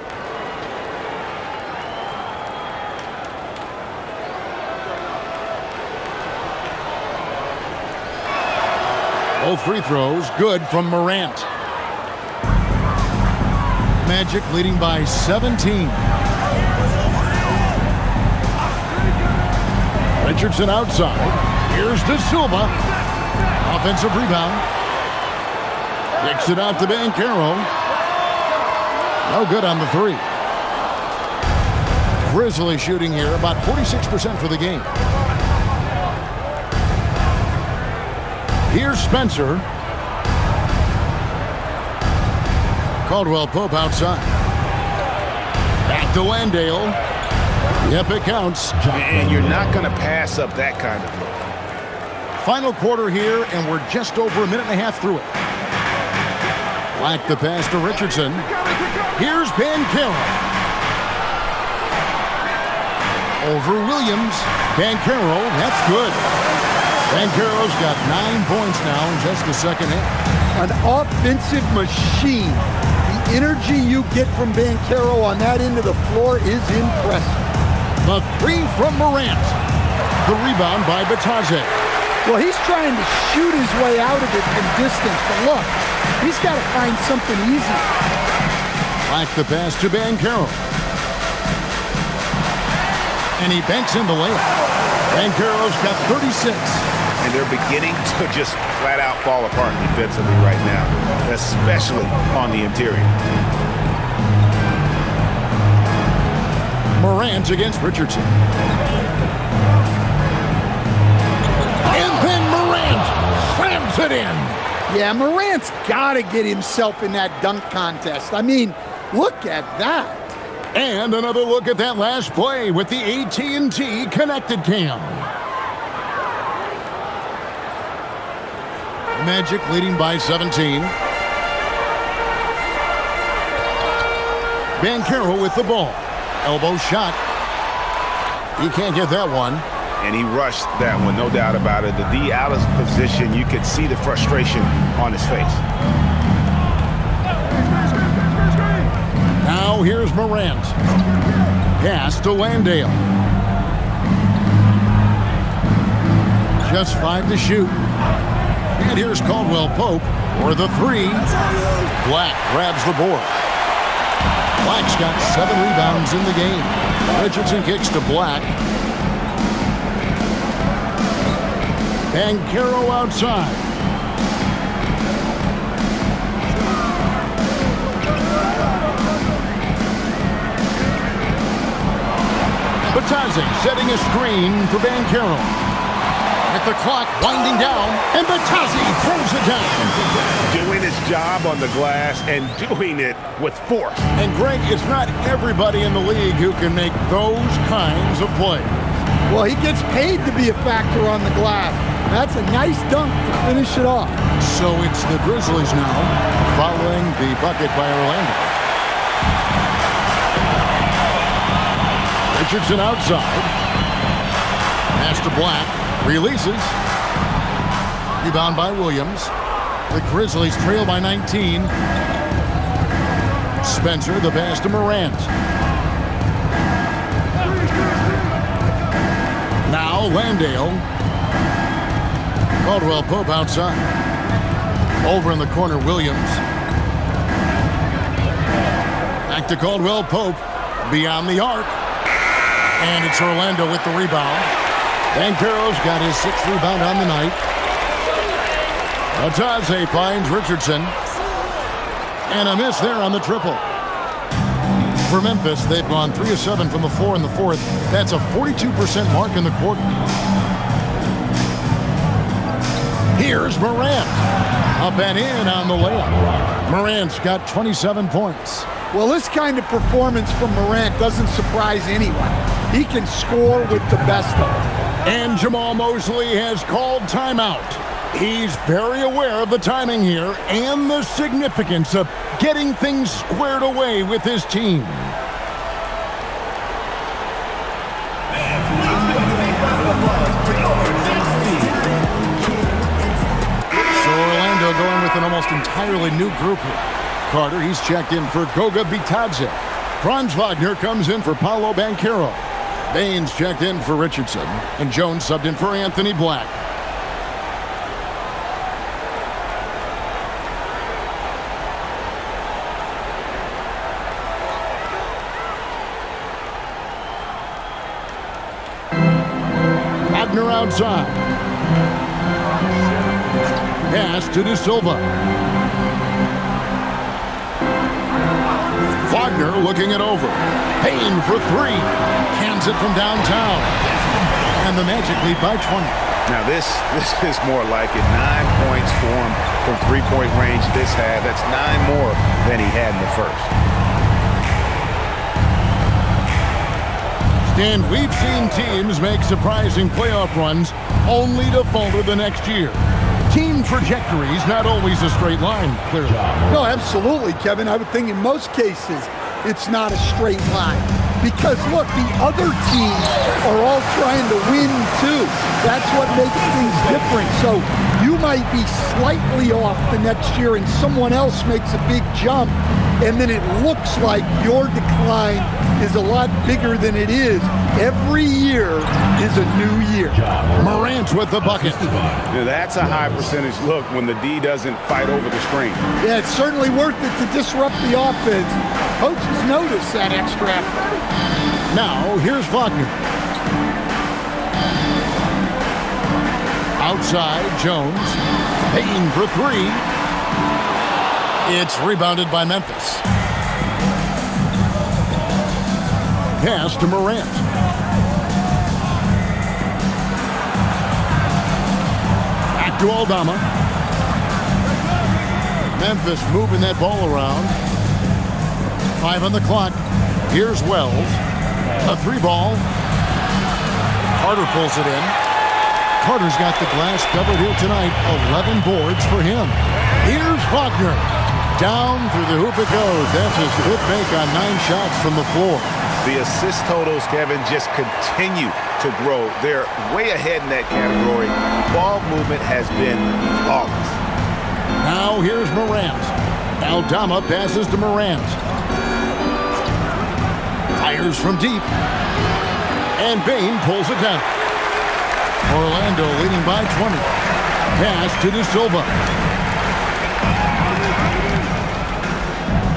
Both free throws good from Morant. Magic leading by 17. Richardson outside. Here's De Silva. Offensive rebound. Kicks it out to Banchero. No good on the three. Grizzlies shooting here about 46% for the game. Here's Spencer. Caldwell-Pope outside. Back to Landale. Yep, it counts. And you're not going to pass up that kind of look. Final quarter here, and we're just over a minute and a half through it. Black the pass to Richardson. Here's Banchero. Over Williams. Banchero, that's good. Banchero's got 9 points now in just the second half. An offensive machine. The energy you get from Banchero on that end of the floor is impressive. The three from Morant. The rebound by Batadze. Well, he's trying to shoot his way out of it from distance, but look, he's got to find something easy. Back the pass to Banchero. And he banks in the layup. Banchero's got 36. And they're beginning to just flat out fall apart defensively right now, especially on the interior. Morant against Richardson. And then Morant slams it in. Yeah, Morant's got to get himself in that dunk contest. I mean, look at that. And another look at that last play with the AT&T Connected Cam. Magic leading by 17. Banchero with the ball. Elbow shot. He can't get that one. And he rushed that one, no doubt about it. The D out of position, you could see the frustration on his face. Now here's Morant. Pass to Landale. Just 5 to shoot. And here's Caldwell-Pope for the three. Black grabs the board. Black's got 7 rebounds in the game. Richardson kicks to Black. Banchero outside. Batadze setting a screen for Banchero. With the clock winding down, and Batadze throws it down. Doing his job on the glass and doing it with force. And Greg, it's not everybody in the league who can make those kinds of plays. Well, he gets paid to be a factor on the glass. That's a nice dunk to finish it off. So it's the Grizzlies now, following the bucket by Orlando. Richardson outside. Pass to Black. Releases. Rebound by Williams. The Grizzlies trail by 19. Spencer, the pass to Morant. Now Landale. Caldwell Pope outside. Over in the corner, Williams. Back to Caldwell Pope. Beyond the arc. And it's Orlando with the rebound. Banchero's got his 6th rebound on the night. Ataze finds Richardson. And a miss there on the triple. For Memphis, they've gone 3 of 7 from the floor in the 4th. That's a 42% mark in the quarter. Here's Morant. Up and in on the layup. Morant's got 27 points. Well, this kind of performance from Morant doesn't surprise anyone. He can score with the best of them. And Jamal Mosley has called timeout. He's very aware of the timing here and the significance of getting things squared away with his team. So Orlando going with an almost entirely new group here. Carter, he's checked in for Goga Bitadze. Franz Wagner comes in for Paolo Banchero. Baines checked in for Richardson. And Jones subbed in for Anthony Black. Wagner outside. Pass to De Silva. Wagner looking it over. Payne for 3. Cans it from downtown. And the Magic lead by 20. Now this is more like it. 9 points for him from three-point range this half. That's 9 more than he had in the first. Stan, we've seen teams make surprising playoff runs only to falter the next year. Team trajectories not always a straight line, clearly. No, absolutely, Kevin. I would think in most cases it's not a straight line. Because, look, the other teams are all trying to win, too. That's what makes things different. So you might be slightly off the next year and someone else makes a big jump, and then it looks like your decline is a lot bigger than it is. Every year is a new year. Morant with the bucket. Yeah, that's a high percentage look when the D doesn't fight over the screen. Yeah, it's certainly worth it to disrupt the offense. Coaches notice that extra effort. Now, here's Wagner. Outside, Jones. Payne for 3. It's rebounded by Memphis. Pass to Morant. Back to Aldama. Memphis moving that ball around. 5 on the clock. Here's Wells. A 3-ball. Carter pulls it in. Carter's got the glass covered here tonight. 11 boards for him. Here's Wagner. Down through the hoop it goes. That's his 5th make on 9 shots from the floor. The assist totals, Kevin, just continue to grow. They're way ahead in that category. Ball movement has been flawless. Now here's Morant. Aldama passes to Morant. Fires from deep. And Bain pulls it down. Orlando leading by 20. Pass to De Silva.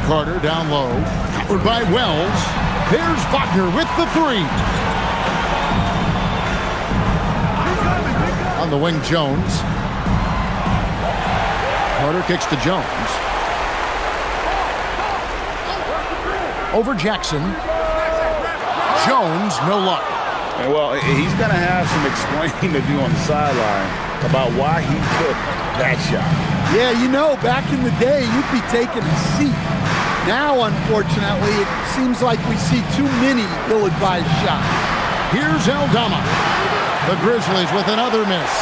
Carter down low. Covered by Wells. There's Wagner with the 3. On the wing, Jones. Carter kicks to Jones. Over Jackson. Jones, no luck. Well, he's going to have some explaining to do on the sideline about why he took that shot. Yeah, you know, back in the day, you'd be taking a seat. Now, unfortunately, it seems like we see too many ill-advised shots. Here's Aldama. The Grizzlies with another miss.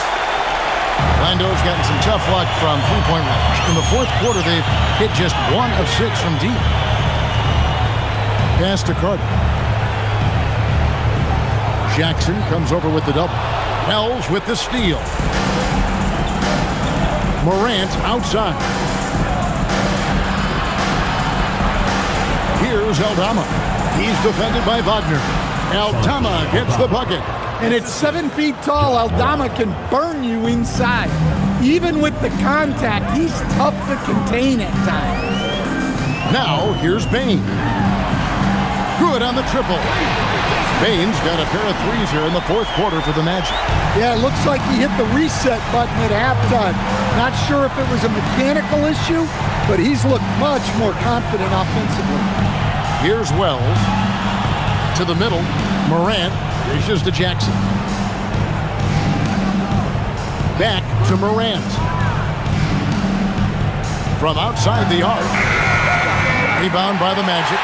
Orlando's gotten some tough luck from three-point range. In the 4th quarter, they've hit just 1 of 6 from deep. Pass to Carter. Jackson comes over with the double. Wells with the steal. Morant outside. Here's Aldama. He's defended by Wagner. Aldama gets the bucket. And at 7 feet tall, Aldama can burn you inside. Even with the contact, he's tough to contain at times. Now, here's Bain. Good on the triple. Bain's got a pair of threes here in the fourth quarter for the Magic. Yeah, it looks like he hit the reset button at halftime. Not sure if it was a mechanical issue, but he's looked much more confident offensively. Here's Wells. To the middle. Morant dishes to Jackson. Back to Morant. From outside the arc. Rebound by the Magic.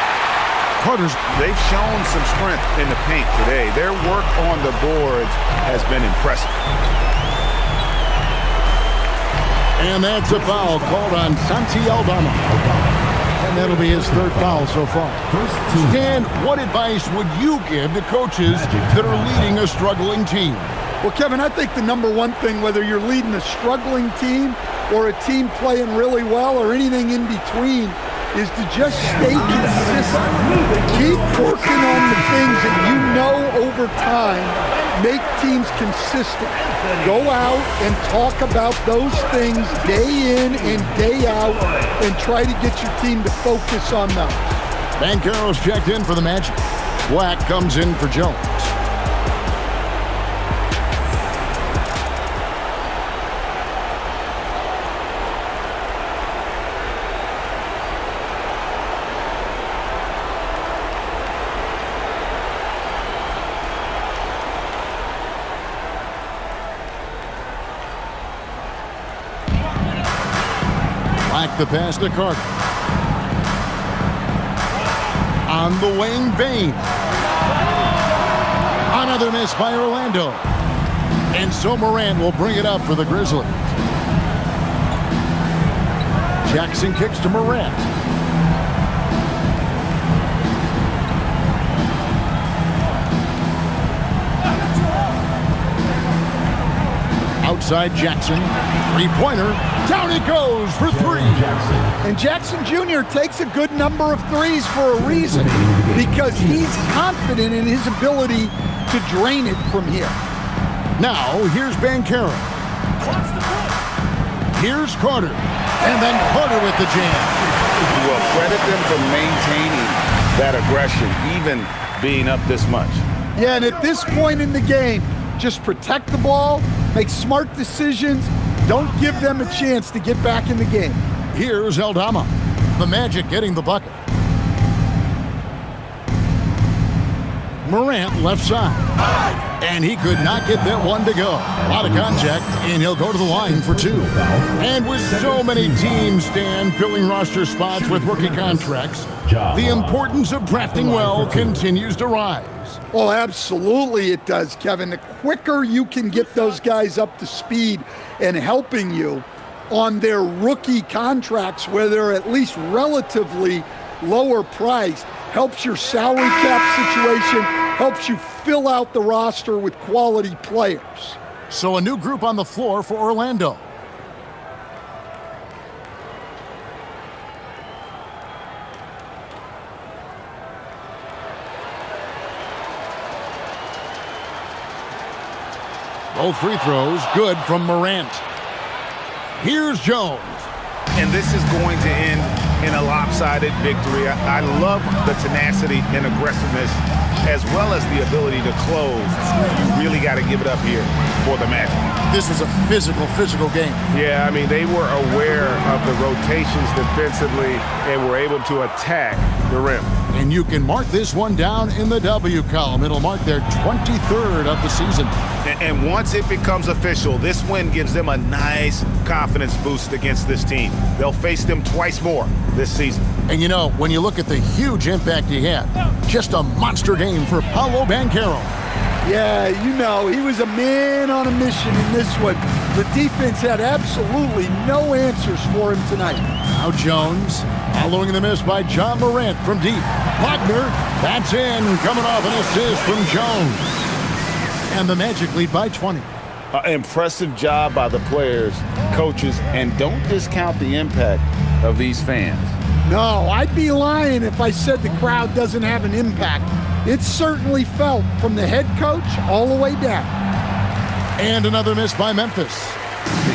They've shown some strength in the paint today. Their work on the boards has been impressive. And that's a foul called on Santi Aldama. And that'll be his third foul so far. Stan, what advice would you give to coaches that are leading a struggling team? Well, Kevin, I think the number one thing, whether you're leading a struggling team or a team playing really well or anything in between, is to just stay consistent. Keep working on the things that you know over time make teams consistent. Go out and talk about those things day in and day out and try to get your team to focus on them. Banchero's checked in for the Magic. Black comes in for Jones. The pass to Carter. On the wing, Bain. Another miss by Orlando. And so Morant will bring it up for the Grizzlies. Jackson kicks to Morant. Outside Jackson. Three-pointer. Down he goes for three. And Jackson Jr. takes a good number of threes for a reason, because he's confident in his ability to drain it from here. Now, here's Banchero. Here's Carter. And then Carter with the jam. Well, credit them for maintaining that aggression, even being up this much. Yeah, and at this point in the game, just protect the ball, make smart decisions. Don't give them a chance to get back in the game. Here's Aldama. The Magic getting the bucket. Morant left side. And he could not get that one to go. A lot of contact, and he'll go to the line for two. And with so many teams, Stan, filling roster spots with rookie contracts, the importance of drafting well continues to rise. Well, absolutely it does, Kevin. The quicker you can get those guys up to speed and helping you on their rookie contracts, where they're at least relatively lower priced, helps your salary cap situation, helps you fill out the roster with quality players. So a new group on the floor for Orlando. Both free throws good from Morant. Here's Jones. And this is going to end in a lopsided victory. I love the tenacity and aggressiveness, as well as the ability to close. You really got to give it up here for the Magic. This was a physical game. Yeah, I mean, they were aware of the rotations defensively and were able to attack the rim. And you can mark this one down in the W column. It'll mark their 23rd of the season. And once it becomes official, this win gives them a nice confidence boost against this team. They'll face them twice more this season. And you know, when you look at the huge impact he had, just a monster game for Paolo Banchero. Yeah, you know, he was a man on a mission in this one. The defense had absolutely no answers for him tonight. Now Jones, following the miss by John Morant from deep. Wagner, that's in, coming off an assist from Jones. And the Magic lead by 20. Impressive job by the players, coaches, and don't discount the impact of these fans. No, I'd be lying if I said the crowd doesn't have an impact. It's certainly felt from the head coach all the way down. And another miss by Memphis.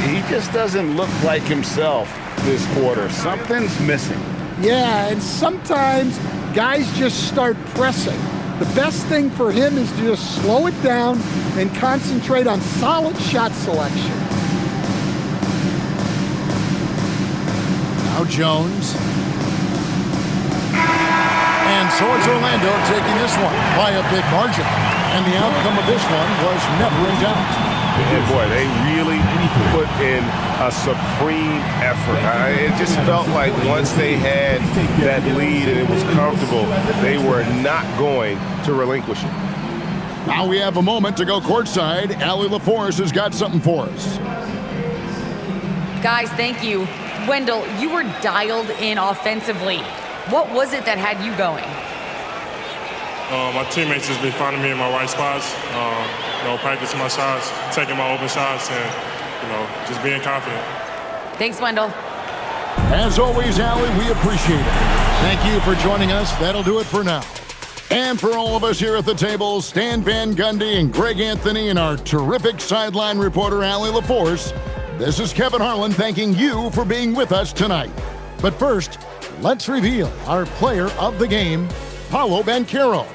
He just doesn't look like himself this quarter. Something's missing. Yeah, and sometimes guys just start pressing. The best thing for him is to just slow it down and concentrate on solid shot selection. Now Jones. And so it's Orlando taking this one by a big margin. And the outcome of this one was never in doubt. And boy, they really put in a supreme effort. It just felt like once they had that lead and it was comfortable, they were not going to relinquish it. Now we have a moment to go courtside. Allie LaForce has got something for us. Guys, thank you. Wendell, you were dialed in offensively. What was it that had you going? My teammates just be finding me in my right spots, practicing my shots, taking my open shots, and, just being confident. Thanks, Wendell. As always, Allie, we appreciate it. Thank you for joining us. That'll do it for now. And for all of us here at the table, Stan Van Gundy and Greg Anthony and our terrific sideline reporter, Allie LaForce, this is Kevin Harlan thanking you for being with us tonight. But first, let's reveal our player of the game, Paolo Banchero.